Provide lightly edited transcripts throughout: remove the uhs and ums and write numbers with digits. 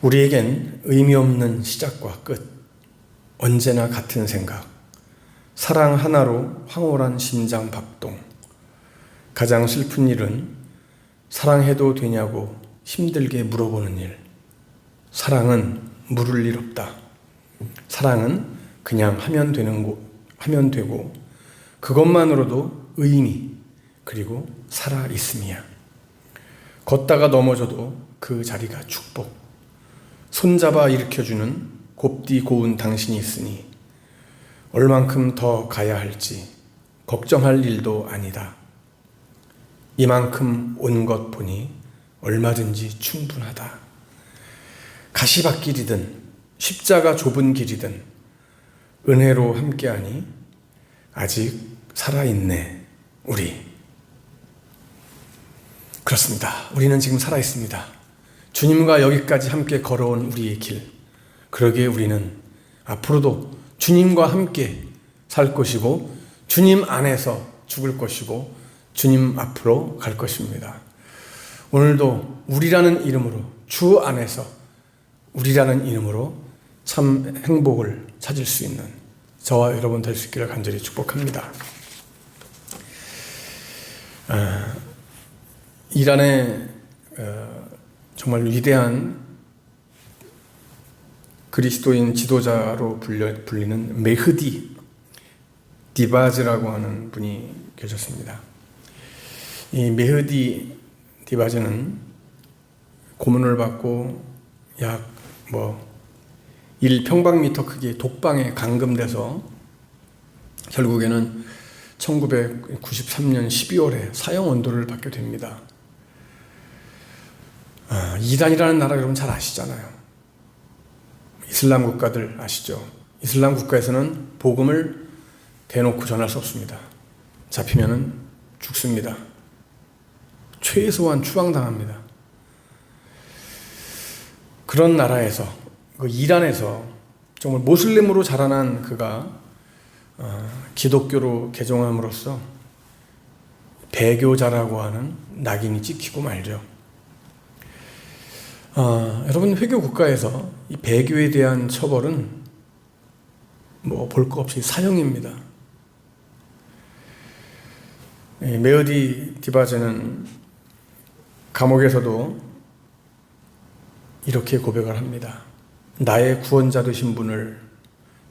우리에겐 의미 없는 시작과 끝, 언제나 같은 생각, 사랑 하나로 황홀한 심장 박동. 가장 슬픈 일은 사랑해도 되냐고 힘들게 물어보는 일. 사랑은 물을 일 없다. 사랑은 그냥 하면 되고 그것만으로도 의미 그리고 살아 있음이야. 걷다가 넘어져도 그 자리가 축복. 손잡아 일으켜주는 곱디 고운 당신이 있으니 얼만큼 더 가야 할지 걱정할 일도 아니다. 이만큼 온 것 보니 얼마든지 충분하다. 가시밭길이든 십자가 좁은 길이든 은혜로 함께하니 아직 살아있네 우리. 그렇습니다. 우리는 지금 살아있습니다. 주님과 여기까지 함께 걸어온 우리의 길, 그러기에 우리는 앞으로도 주님과 함께 살 것이고 주님 안에서 죽을 것이고 주님 앞으로 갈 것입니다. 오늘도 우리라는 이름으로, 주 안에서 우리라는 이름으로 참 행복을 찾을 수 있는 저와 여러분 될 수 있기를 간절히 축복합니다. 이란의 정말 위대한 그리스도인 지도자로 불리는 메흐디 디바즈라고 하는 분이 계셨습니다. 이 메흐디 디바즈는 고문을 받고 약 1평방미터 크기의 독방에 감금돼서 결국에는 1993년 12월에 사형 원도를 받게 됩니다. 이란이라는 나라 여러분 잘 아시잖아요. 이슬람 국가들 아시죠? 이슬람 국가에서는 복음을 대놓고 전할 수 없습니다. 잡히면은 죽습니다. 최소한 추방당합니다. 그런 나라에서, 이란에서 정말 모슬림으로 자라난 그가 기독교로 개종함으로써 배교자라고 하는 낙인이 찍히고 말죠. 여러분, 회교 국가에서 이 배교에 대한 처벌은 볼 거 없이 사형입니다. 메흐디 디바제는 감옥에서도 이렇게 고백을 합니다. 나의 구원자 되신 분을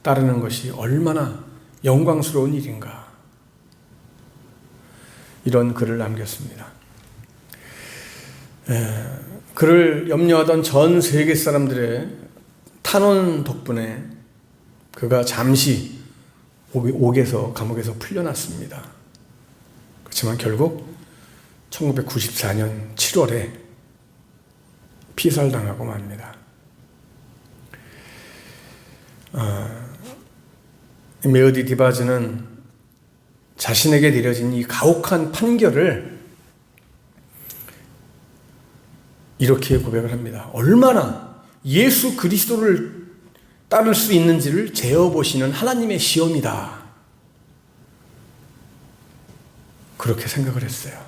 따르는 것이 얼마나 영광스러운 일인가. 이런 글을 남겼습니다. 그를 염려하던 전 세계 사람들의 탄원 덕분에 그가 잠시 감옥에서 풀려났습니다. 그렇지만 결국 1994년 7월에 피살당하고 맙니다. 메흐디 디바즈는 자신에게 내려진 이 가혹한 판결을 이렇게 고백을 합니다. 얼마나 예수 그리스도를 따를 수 있는지를 재어보시는 하나님의 시험이다. 그렇게 생각을 했어요.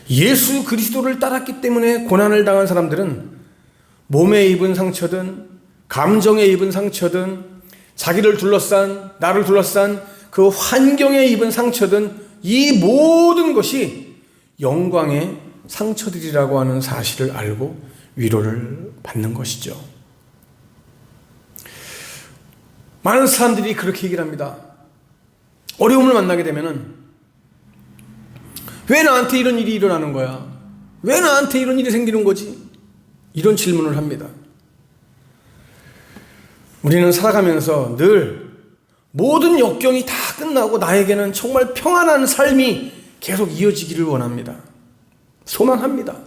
예수 그리스도를 따랐기 때문에 고난을 당한 사람들은 몸에 입은 상처든 감정에 입은 상처든 자기를 둘러싼, 나를 둘러싼 그 환경에 입은 상처든 이 모든 것이 영광의 상처들이라고 하는 사실을 알고 위로를 받는 것이죠. 많은 사람들이 그렇게 얘기를 합니다. 어려움을 만나게 되면은 왜 나한테 이런 일이 일어나는 거야? 왜 나한테 이런 일이 생기는 거지? 이런 질문을 합니다. 우리는 살아가면서 늘 모든 역경이 다 끝나고 나에게는 정말 평안한 삶이 계속 이어지기를 원합니다. 소망합니다.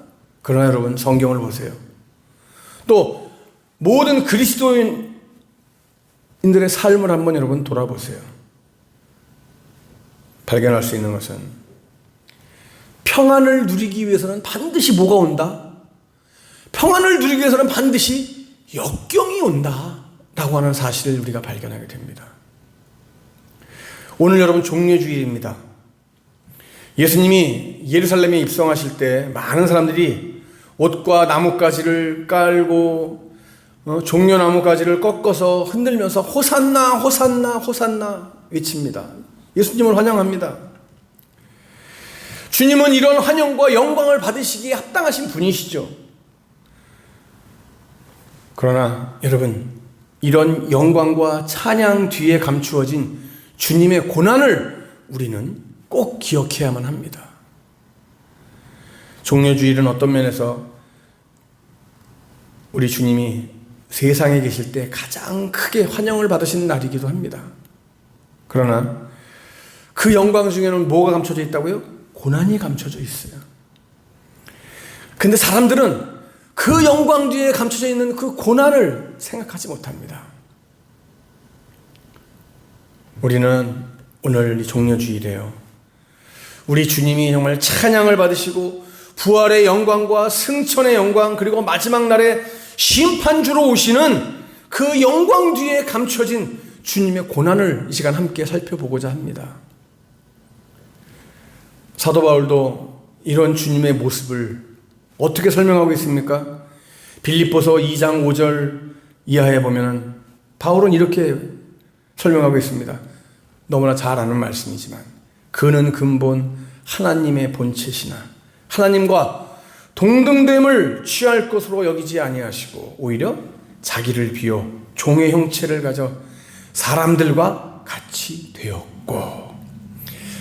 그러나 여러분, 성경을 보세요. 또 모든 그리스도인들의 삶을 한번 여러분 돌아보세요. 발견할 수 있는 것은 평안을 누리기 위해서는 반드시 뭐가 온다? 평안을 누리기 위해서는 반드시 역경이 온다 라고 하는 사실을 우리가 발견하게 됩니다. 오늘 여러분 종려주일입니다. 예수님이 예루살렘에 입성하실 때 많은 사람들이 옷과 나뭇가지를 깔고 종려나뭇가지를 꺾어서 흔들면서 호산나 호산나 호산나 외칩니다. 예수님을 환영합니다. 주님은 이런 환영과 영광을 받으시기에 합당하신 분이시죠. 그러나 여러분, 이런 영광과 찬양 뒤에 감추어진 주님의 고난을 우리는 꼭 기억해야만 합니다. 종려주일은 어떤 면에서 우리 주님이 세상에 계실 때 가장 크게 환영을 받으시는 날이기도 합니다. 그러나 그 영광 중에는 뭐가 감춰져 있다고요? 고난이 감춰져 있어요. 근데 사람들은 그 영광 뒤에 감춰져 있는 그 고난을 생각하지 못합니다. 우리는 오늘 이 종려주일에요, 우리 주님이 정말 찬양을 받으시고 부활의 영광과 승천의 영광, 그리고 마지막 날에 심판주로 오시는 그 영광 뒤에 감춰진 주님의 고난을 이 시간 함께 살펴보고자 합니다. 사도 바울도 이런 주님의 모습을 어떻게 설명하고 있습니까? 빌립보서 2장 5절 이하에 보면 바울은 이렇게 설명하고 있습니다. 너무나 잘 아는 말씀이지만, 그는 근본 하나님의 본체시나 하나님과 동등됨을 취할 것으로 여기지 아니하시고 오히려 자기를 비워 종의 형체를 가져 사람들과 같이 되었고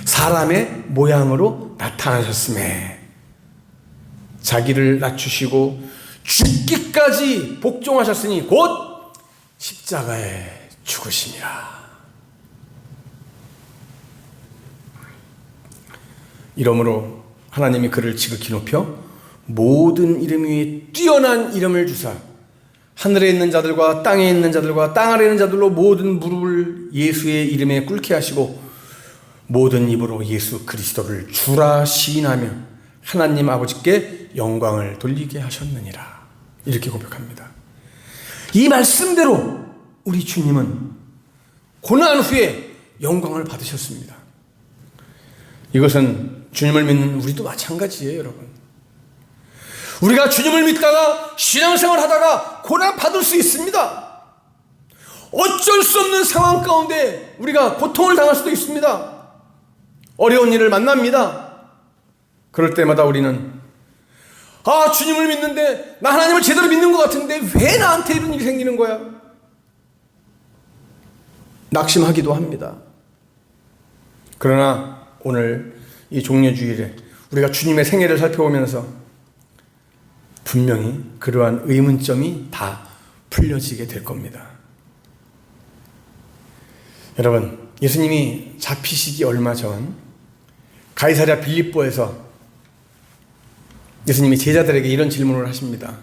사람의 모양으로 나타나셨음에 자기를 낮추시고 죽기까지 복종하셨으니 곧 십자가에 죽으시니라. 이러므로 하나님이 그를 지극히 높여 모든 이름 위에 뛰어난 이름을 주사 하늘에 있는 자들과 땅에 있는 자들과 땅 아래에 있는 자들로 모든 무릎을 예수의 이름에 꿇게 하시고 모든 입으로 예수 그리스도를 주라 시인하며 하나님 아버지께 영광을 돌리게 하셨느니라. 이렇게 고백합니다. 이 말씀대로 우리 주님은 고난 후에 영광을 받으셨습니다. 이것은 주님을 믿는 우리도 마찬가지예요, 여러분. 우리가 주님을 믿다가 신앙생활 하다가 고난 받을 수 있습니다. 어쩔 수 없는 상황 가운데 우리가 고통을 당할 수도 있습니다. 어려운 일을 만납니다. 그럴 때마다 우리는 주님을 믿는데 나 하나님을 제대로 믿는 것 같은데 왜 나한테 이런 일이 생기는 거야? 낙심하기도 합니다. 그러나 오늘 이 종려주일에 우리가 주님의 생애를 살펴보면서 분명히 그러한 의문점이 다 풀려지게 될 겁니다. 여러분, 예수님이 잡히시기 얼마 전 가이사랴 빌립보에서 예수님이 제자들에게 이런 질문을 하십니다.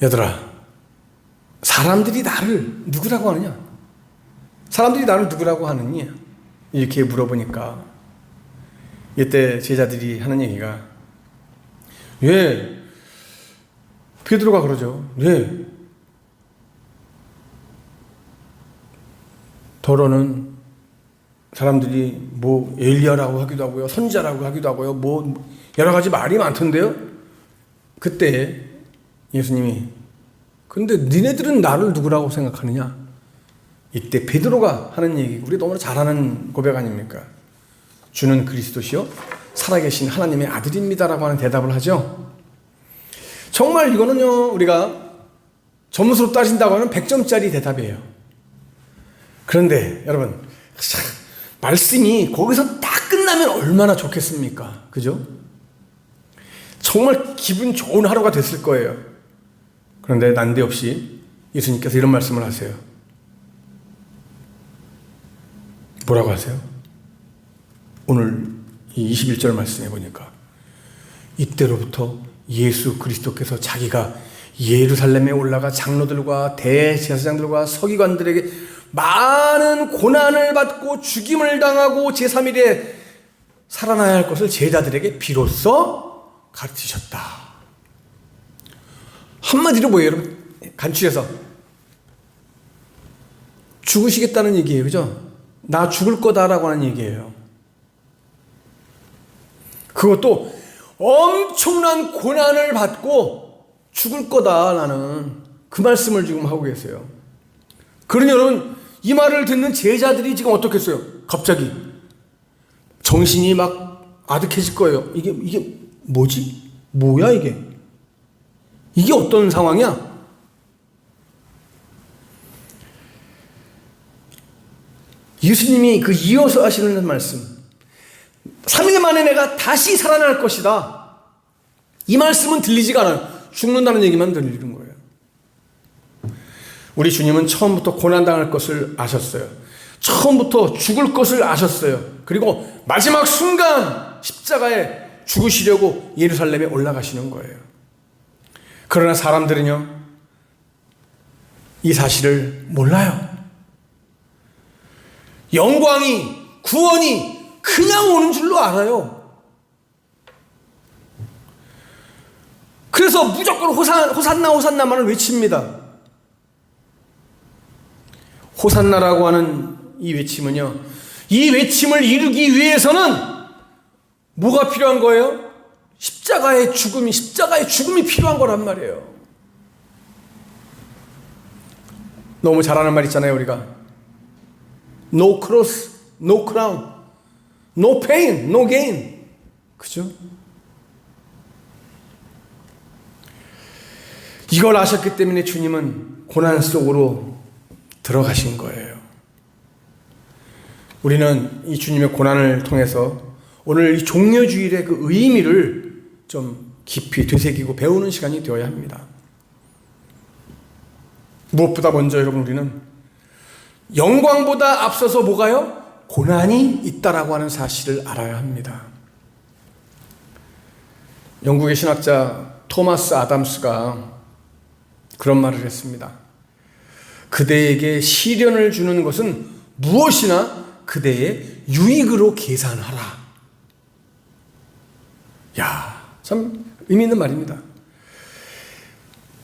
얘들아, 사람들이 나를 누구라고 하느냐? 사람들이 나를 누구라고 하느냐? 이렇게 물어보니까 이때 제자들이 하는 얘기가, 왜? 베드로가 그러죠. 왜? 더러는 사람들이 뭐 엘리야라고 하기도 하고요, 선지자라고 하기도 하고요, 뭐 여러 가지 말이 많던데요. 그때 예수님이, 근데 니네들은 나를 누구라고 생각하느냐? 이때 베드로가 하는 얘기, 우리 너무나 잘 아는 고백 아닙니까? 주는 그리스도시요 살아계신 하나님의 아들입니다라고 하는 대답을 하죠. 정말 이거는요, 우리가 점수로 따진다고 하면 100점짜리 대답이에요. 그런데 여러분, 말씀이 거기서 딱 끝나면 얼마나 좋겠습니까? 그죠? 정말 기분 좋은 하루가 됐을 거예요. 그런데 난데없이 예수님께서 이런 말씀을 하세요. 뭐라고 하세요? 오늘 이 21절 말씀해 보니까 이때로부터 예수 그리스도께서 자기가 예루살렘에 올라가 장로들과 대제사장들과 서기관들에게 많은 고난을 받고 죽임을 당하고 제3일에 살아나야 할 것을 제자들에게 비로소 가르치셨다. 한마디로 뭐예요, 여러분? 간추려서 죽으시겠다는 얘기예요. 그죠? 나 죽을 거다라고 하는 얘기예요. 그것도 엄청난 고난을 받고 죽을 거다, 나는. 그 말씀을 지금 하고 계세요. 그러니 여러분, 이 말을 듣는 제자들이 지금 어떻겠어요? 갑자기 정신이 막 아득해질 거예요. 이게 뭐지? 뭐야 이게? 이게 어떤 상황이야? 예수님이 그 이어서 하시는 말씀, 3일 만에 내가 다시 살아날 것이다. 이 말씀은 들리지가 않아요. 죽는다는 얘기만 들리는 거예요. 우리 주님은 처음부터 고난당할 것을 아셨어요. 처음부터 죽을 것을 아셨어요. 그리고 마지막 순간 십자가에 죽으시려고 예루살렘에 올라가시는 거예요. 그러나 사람들은요, 이 사실을 몰라요. 영광이, 구원이 그냥 오는 줄로 알아요. 그래서 무조건 호산나 호산나만을 외칩니다. 호산나라고 하는 이 외침은요, 이 외침을 이루기 위해서는 뭐가 필요한 거예요? 십자가의 죽음이 필요한 거란 말이에요. 너무 잘하는 말 있잖아요, 우리가. No cross, no crown, no pain, no gain. 그죠? 이걸 아셨기 때문에 주님은 고난 속으로 들어가신 거예요. 우리는 이 주님의 고난을 통해서 오늘 이 종려주일의 그 의미를 좀 깊이 되새기고 배우는 시간이 되어야 합니다. 무엇보다 먼저 여러분, 우리는 영광보다 앞서서 뭐가요? 고난이 있다라고 하는 사실을 알아야 합니다. 영국의 신학자 토마스 아담스가 그런 말을 했습니다. 그대에게 시련을 주는 것은 무엇이나 그대의 유익으로 계산하라. 야, 참 의미 있는 말입니다.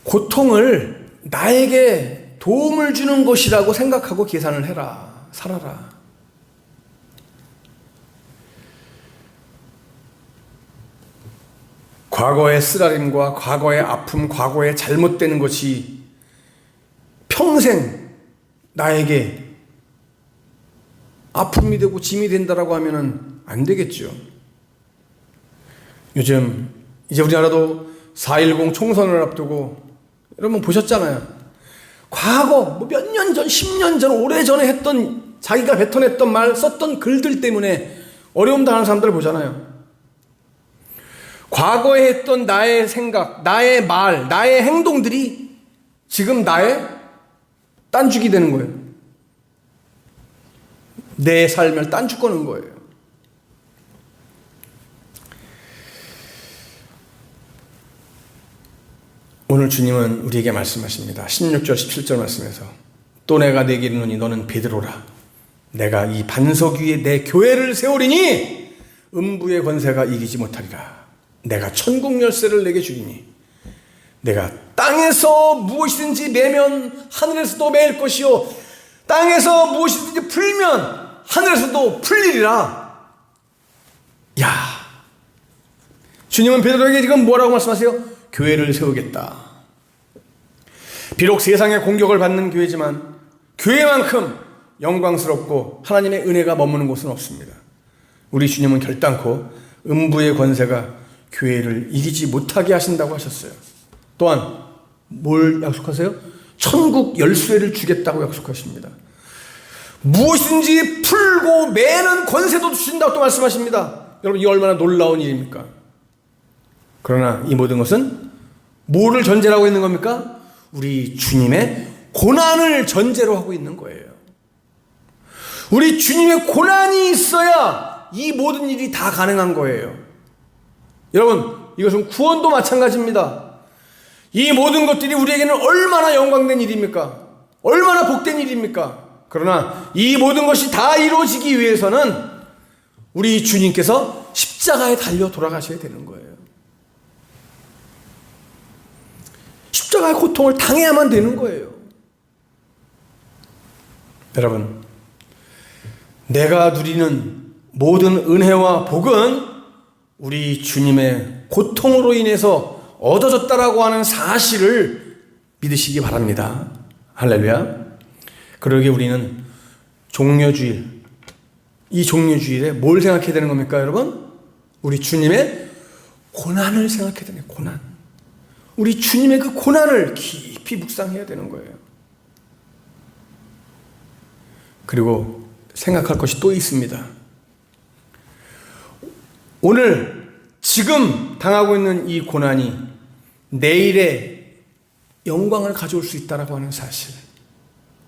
고통을 나에게 도움을 주는 것이라고 생각하고 계산을 해라. 살아라. 과거의 쓰라림과 과거의 아픔, 과거의 잘못되는 것이 평생 나에게 아픔이 되고 짐이 된다라고 하면은 안 되겠죠. 요즘 이제 우리나라도 4.10 총선을 앞두고 여러분 보셨잖아요. 과거 몇 년 전, 10년 전, 오래전에 했던, 자기가 뱉어냈던 말, 썼던 글들 때문에 어려움 당하는 사람들 보잖아요. 과거에 했던 나의 생각, 나의 말, 나의 행동들이 지금 나의 딴죽이 되는 거예요. 내 삶을 딴죽 거는 거예요. 오늘 주님은 우리에게 말씀하십니다. 16절, 17절 말씀에서 또 내가 내게 이르노니 너는 베드로라. 내가 이 반석 위에 내 교회를 세우리니 음부의 권세가 이기지 못하리라. 내가 천국 열쇠를 내게 주리니 내가 땅에서 무엇이든지 매면 하늘에서도 매일 것이요 땅에서 무엇이든지 풀면 하늘에서도 풀리리라. 야, 주님은 베드로에게 지금 뭐라고 말씀하세요? 교회를 세우겠다. 비록 세상의 공격을 받는 교회지만 교회만큼 영광스럽고 하나님의 은혜가 머무는 곳은 없습니다. 우리 주님은 결단코 음부의 권세가 교회를 이기지 못하게 하신다고 하셨어요. 또한 뭘 약속하세요? 천국 열쇠를 주겠다고 약속하십니다. 무엇인지 풀고 매는 권세도 주신다고 또 말씀하십니다. 여러분, 이 얼마나 놀라운 일입니까? 그러나 이 모든 것은 뭐를 전제로 하고 있는 겁니까? 우리 주님의 고난을 전제로 하고 있는 거예요. 우리 주님의 고난이 있어야 이 모든 일이 다 가능한 거예요. 여러분, 이것은 구원도 마찬가지입니다. 이 모든 것들이 우리에게는 얼마나 영광된 일입니까? 얼마나 복된 일입니까? 그러나 이 모든 것이 다 이루어지기 위해서는 우리 주님께서 십자가에 달려 돌아가셔야 되는 거예요. 십자가의 고통을 당해야만 되는 거예요. 여러분, 내가 누리는 모든 은혜와 복은 우리 주님의 고통으로 인해서 얻어졌다라고 하는 사실을 믿으시기 바랍니다. 할렐루야. 그러기에 우리는 종려주일, 이 종려주일에 뭘 생각해야 되는 겁니까, 여러분? 우리 주님의 고난을 생각해야 되는 거예요. 고난. 우리 주님의 그 고난을 깊이 묵상해야 되는 거예요. 그리고 생각할 것이 또 있습니다. 오늘 지금 당하고 있는 이 고난이 내일의 영광을 가져올 수 있다라고 하는 사실.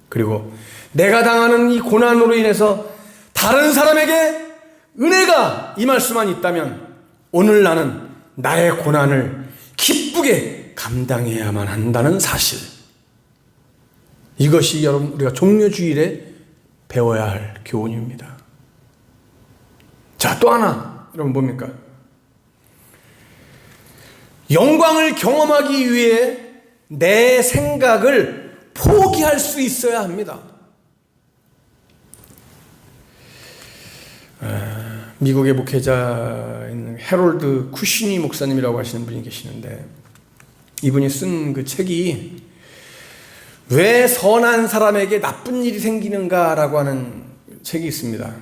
그리고 내가 당하는 이 고난으로 인해서 다른 사람에게 은혜가 임할 수만 있다면 오늘 나는 나의 고난을 기쁘게 감당해야만 한다는 사실. 이것이 여러분 우리가 종려주일에 배워야 할 교훈입니다. 자, 또 하나 여러분 뭡니까? 영광을 경험하기 위해 내 생각을 포기할 수 있어야 합니다. 미국의 목회자인 해롤드 쿠시니 목사님이라고 하시는 분이 계시는데 이분이 쓴 그 책이 왜 선한 사람에게 나쁜 일이 생기는가라고 하는 책이 있습니다.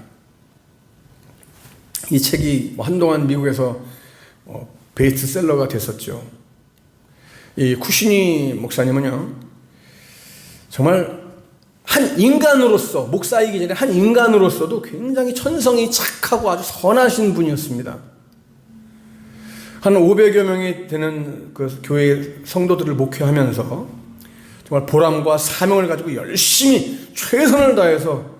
이 책이 한동안 미국에서 베스트셀러가 됐었죠. 이 쿠시니 목사님은요, 정말 한 인간으로서, 목사이기 전에 한 인간으로서도 굉장히 천성이 착하고 아주 선하신 분이었습니다. 한 500여 명이 되는 그 교회 성도들을 목회하면서 정말 보람과 사명을 가지고 열심히 최선을 다해서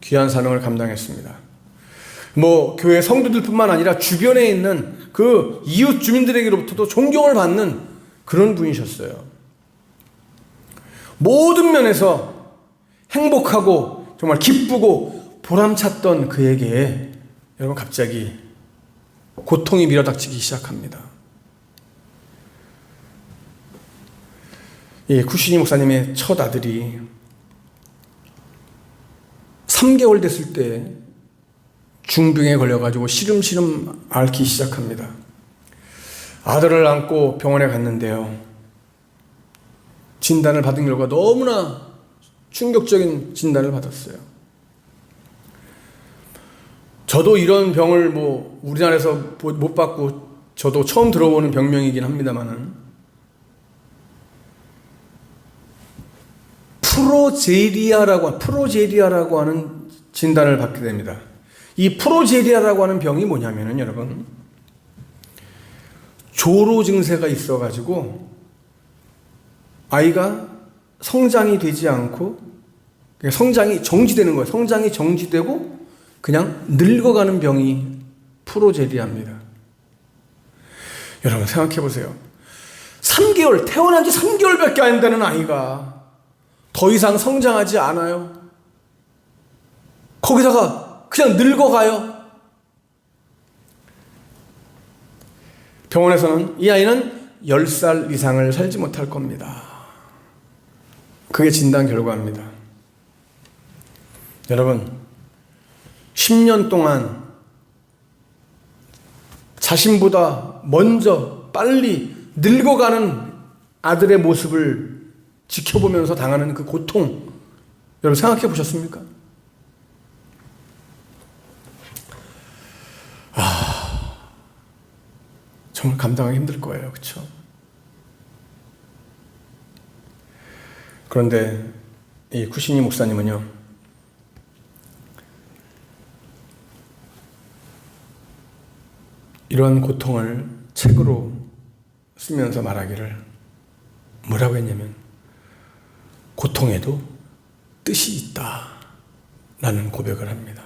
귀한 사명을 감당했습니다. 교회 성도들뿐만 아니라 주변에 있는 그 이웃 주민들에게로부터도 존경을 받는 그런 분이셨어요. 모든 면에서 행복하고 정말 기쁘고 보람찼던 그에게 여러분 갑자기 고통이 밀어닥치기 시작합니다. 이 쿠시니 목사님의 첫 아들이 3개월 됐을 때 중병에 걸려가지고 시름시름 앓기 시작합니다. 아들을 안고 병원에 갔는데요. 진단을 받은 결과 너무나 충격적인 진단을 받았어요. 저도 이런 병을 우리나라에서 못 받고 저도 처음 들어보는 병명이긴 합니다만은 프로제리아라고 하는 진단을 받게 됩니다. 이 프로제리아라고 하는 병이 뭐냐면은 여러분 조로 증세가 있어가지고 아이가 성장이 되지 않고 성장이 정지되는 거예요. 성장이 정지되고 그냥 늙어가는 병이 프로제리아입니다. 여러분 생각해 보세요. 3개월, 태어난 지 3개월밖에 안 되는 아이가 더 이상 성장하지 않아요. 거기다가 그냥 늙어가요. 병원에서는 이 아이는 10살 이상을 살지 못할 겁니다. 그게 진단 결과입니다. 여러분 10년 동안 자신보다 먼저 빨리 늙어가는 아들의 모습을 지켜보면서 당하는 그 고통 여러분 생각해 보셨습니까? 정말 감당하기 힘들 거예요. 그렇죠? 그런데 이 쿠시니 목사님은요, 이러한 고통을 책으로 쓰면서 말하기를 뭐라고 했냐면 고통에도 뜻이 있다 라는 고백을 합니다.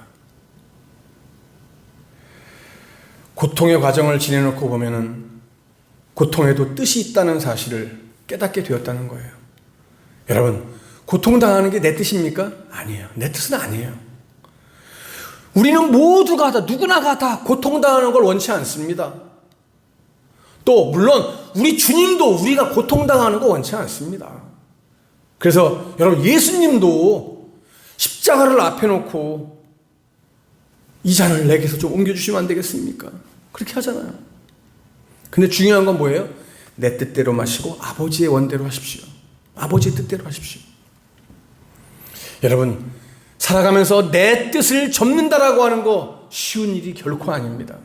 고통의 과정을 지내놓고 보면은 고통에도 뜻이 있다는 사실을 깨닫게 되었다는 거예요. 여러분, 고통당하는 게 내 뜻입니까? 아니에요. 내 뜻은 아니에요. 우리는 모두가 다, 누구나가 다 고통당하는 걸 원치 않습니다. 또 물론 우리 주님도 우리가 고통당하는 거 원치 않습니다. 그래서 여러분 예수님도 십자가를 앞에 놓고 이 잔을 내게서 좀 옮겨주시면 안 되겠습니까? 그렇게 하잖아요. 근데 중요한 건 뭐예요? 내 뜻대로 마시고 아버지의 원대로 하십시오. 아버지의 뜻대로 하십시오. 여러분, 살아가면서 내 뜻을 접는다라고 하는 거 쉬운 일이 결코 아닙니다.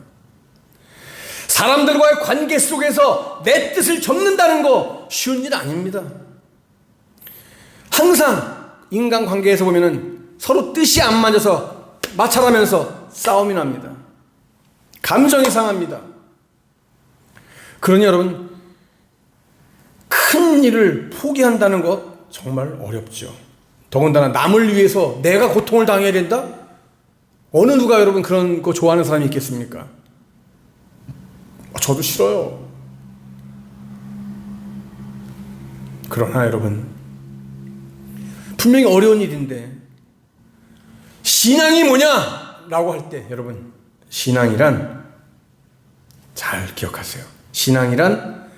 사람들과의 관계 속에서 내 뜻을 접는다는 거 쉬운 일 아닙니다. 항상 인간관계에서 보면은 서로 뜻이 안 맞아서 마찰하면서 싸움이 납니다. 감정이 상합니다. 그러니 여러분, 큰 일을 포기한다는 것 정말 어렵죠. 더군다나 남을 위해서 내가 고통을 당해야 된다? 어느 누가 여러분 그런 거 좋아하는 사람이 있겠습니까? 저도 싫어요. 그러나 여러분, 분명히 어려운 일인데 신앙이 뭐냐라고 할 때 여러분, 신앙이란 잘 기억하세요. 신앙이란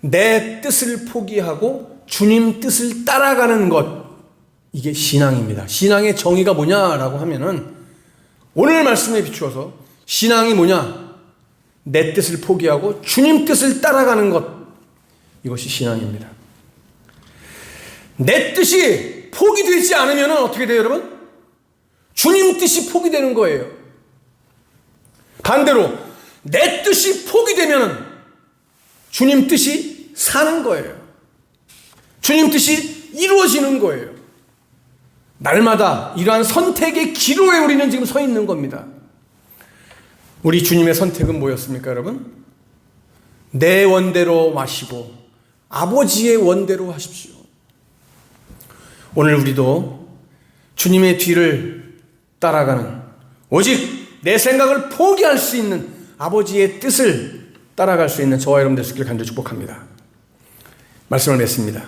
내 뜻을 포기하고 주님 뜻을 따라가는 것, 이게 신앙입니다. 신앙의 정의가 뭐냐라고 하면은 오늘 말씀에 비추어서 신앙이 뭐냐? 내 뜻을 포기하고 주님 뜻을 따라가는 것, 이것이 신앙입니다. 내 뜻이 포기되지 않으면 어떻게 돼요, 여러분? 주님 뜻이 포기되는 거예요. 반대로 내 뜻이 포기되면 주님 뜻이 사는 거예요. 주님 뜻이 이루어지는 거예요. 날마다 이러한 선택의 기로에 우리는 지금 서 있는 겁니다. 우리 주님의 선택은 뭐였습니까, 여러분? 내 원대로 마시고 아버지의 원대로 하십시오. 오늘 우리도 주님의 뒤를 따라가는, 오직 내 생각을 포기할 수 있는 아버지의 뜻을 따라갈 수 있는 저와 여러분 되시길 간절히 축복합니다. 말씀을 맺습니다.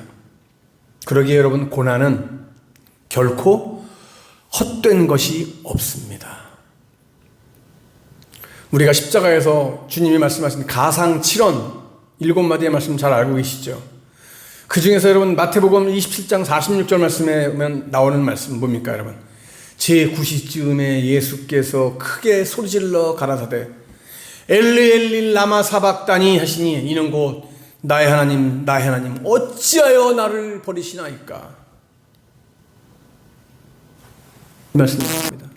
그러기에 여러분, 고난은 결코 헛된 것이 없습니다. 우리가 십자가에서 주님이 말씀하신 가상 7원 7마디의 말씀 잘 알고 계시죠? 그 중에서 여러분 마태복음 27장 46절 말씀에 보면 나오는 말씀 뭡니까, 여러분? 제9시쯤에 예수께서 크게 소리질러 가라사대 엘리 엘리 라마 사박다니 하시니, 이는 곧 나의 하나님 나의 하나님 어찌하여 나를 버리시나이까. 이 말씀입니다.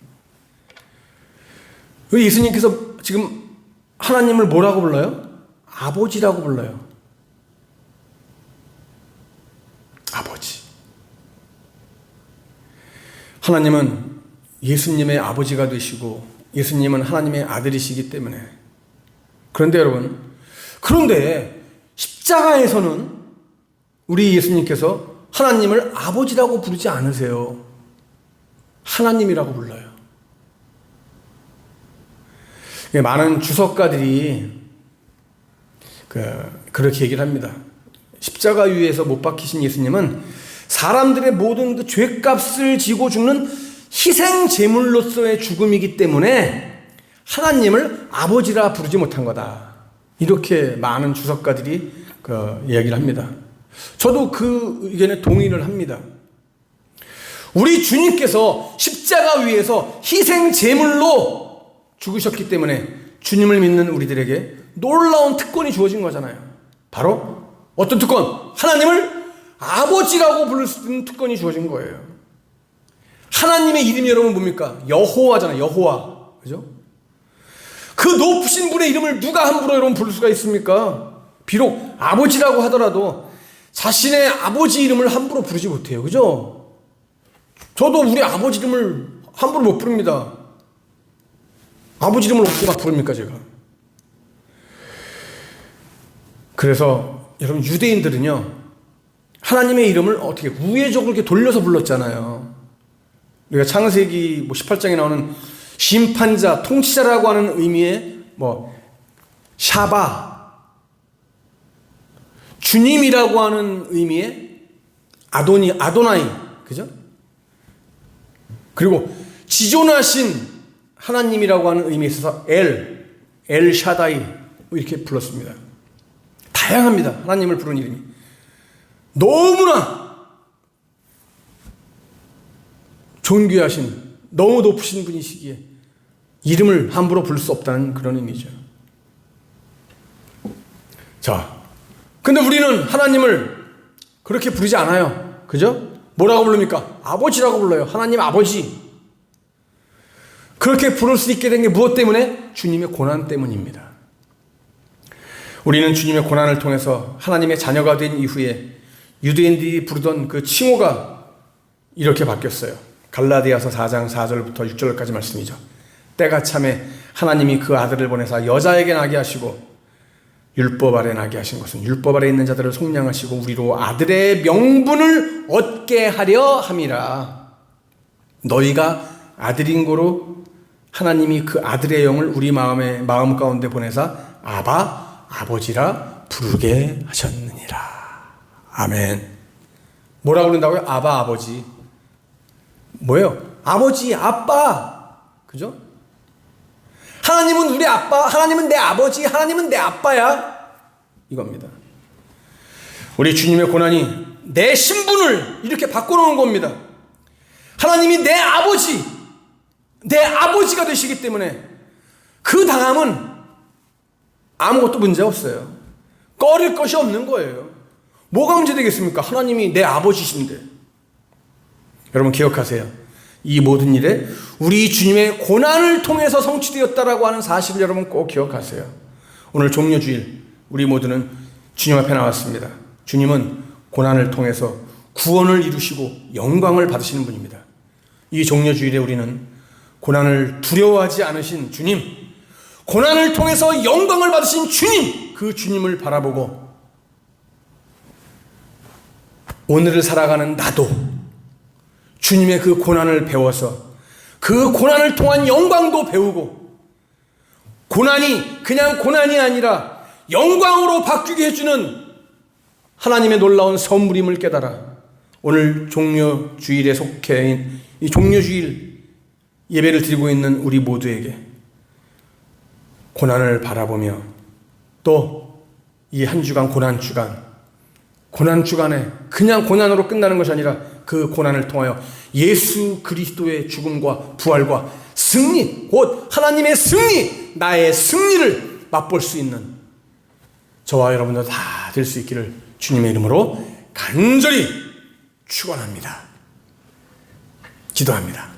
예수님께서 지금 하나님을 뭐라고 불러요? 아버지라고 불러요. 아버지. 하나님은 예수님의 아버지가 되시고 예수님은 하나님의 아들이시기 때문에. 그런데 여러분, 그런데 십자가에서는 우리 예수님께서 하나님을 아버지라고 부르지 않으세요. 하나님이라고 불러요. 많은 주석가들이 그렇게 얘기를 합니다. 십자가 위에서 못 박히신 예수님은 사람들의 모든 그 죄값을 지고 죽는 희생 제물로서의 죽음이기 때문에 하나님을 아버지라 부르지 못한 거다. 이렇게 많은 주석가들이 이야기를 합니다. 저도 그 의견에 동의를 합니다. 우리 주님께서 십자가 위에서 희생 제물로 죽으셨기 때문에 주님을 믿는 우리들에게 놀라운 특권이 주어진 거잖아요. 바로 어떤 특권? 하나님을 아버지라고 부를 수 있는 특권이 주어진 거예요. 하나님의 이름이 여러분 뭡니까? 여호와잖아요. 여호와. 그죠? 그 높으신 분의 이름을 누가 함부로 여러분 부를 수가 있습니까? 비록 아버지라고 하더라도 자신의 아버지 이름을 함부로 부르지 못해요. 그죠? 저도 우리 아버지 이름을 함부로 못 부릅니다. 아버지 이름을 어떻게 막 부릅니까, 제가? 그래서 여러분, 유대인들은요, 하나님의 이름을 어떻게 우회적으로 이렇게 돌려서 불렀잖아요. 우리가 창세기 18장에 나오는 심판자, 통치자라고 하는 의미의 샤바, 주님이라고 하는 의미의 아도나이, 그죠? 그리고 지존하신 하나님이라고 하는 의미에 있어서 엘 샤다이 이렇게 불렀습니다. 다양합니다. 하나님을 부르는 이름이. 너무나 존귀하신, 너무 높으신 분이시기에 이름을 함부로 부를 수 없다는 그런 의미죠. 자, 근데 우리는 하나님을 그렇게 부르지 않아요. 그죠? 뭐라고 부릅니까? 아버지라고 불러요. 하나님 아버지. 그렇게 부를 수 있게 된 게 무엇 때문에? 주님의 고난 때문입니다. 우리는 주님의 고난을 통해서 하나님의 자녀가 된 이후에 유대인들이 부르던 그 칭호가 이렇게 바뀌었어요. 갈라디아서 4장 4절부터 6절까지 말씀이죠. 때가 참에 하나님이 그 아들을 보내사 여자에게 나게 하시고 율법 아래 나게 하신 것은 율법 아래 있는 자들을 속량하시고 우리로 아들의 명분을 얻게 하려 함이라. 너희가 아들인 고로 하나님이 그 아들의 영을 우리 마음 가운데 보내사 아바 아버지라 부르게 하셨느니라. 아멘. 뭐라고 그런다고요? 아바 아버지. 뭐예요? 아버지, 아빠. 그죠? 하나님은 우리 아빠, 하나님은 내 아버지, 하나님은 내 아빠야. 이겁니다. 우리 주님의 고난이 내 신분을 이렇게 바꿔놓은 겁니다. 하나님이 내 아버지, 내 아버지가 되시기 때문에 그 당함은 아무것도 문제 없어요. 꺼릴 것이 없는 거예요. 뭐가 문제되겠습니까? 하나님이 내 아버지신데. 여러분 기억하세요. 이 모든 일에 우리 주님의 고난을 통해서 성취되었다라고 하는 사실을 여러분 꼭 기억하세요. 오늘 종려주일 우리 모두는 주님 앞에 나왔습니다. 주님은 고난을 통해서 구원을 이루시고 영광을 받으시는 분입니다. 이 종려주일에 우리는 고난을 두려워하지 않으신 주님, 고난을 통해서 영광을 받으신 주님, 그 주님을 바라보고 오늘을 살아가는 나도 주님의 그 고난을 배워서 그 고난을 통한 영광도 배우고 고난이 그냥 고난이 아니라 영광으로 바뀌게 해주는 하나님의 놀라운 선물임을 깨달아 오늘 종려주일에 속해 이 종려주일 예배를 드리고 있는 우리 모두에게 고난을 바라보며 또 이 한 주간 고난 주간에 그냥 고난으로 끝나는 것이 아니라 그 고난을 통하여 예수 그리스도의 죽음과 부활과 승리, 곧 하나님의 승리, 나의 승리를 맛볼 수 있는 저와 여러분도 다 될 수 있기를 주님의 이름으로 간절히 축원합니다. 기도합니다.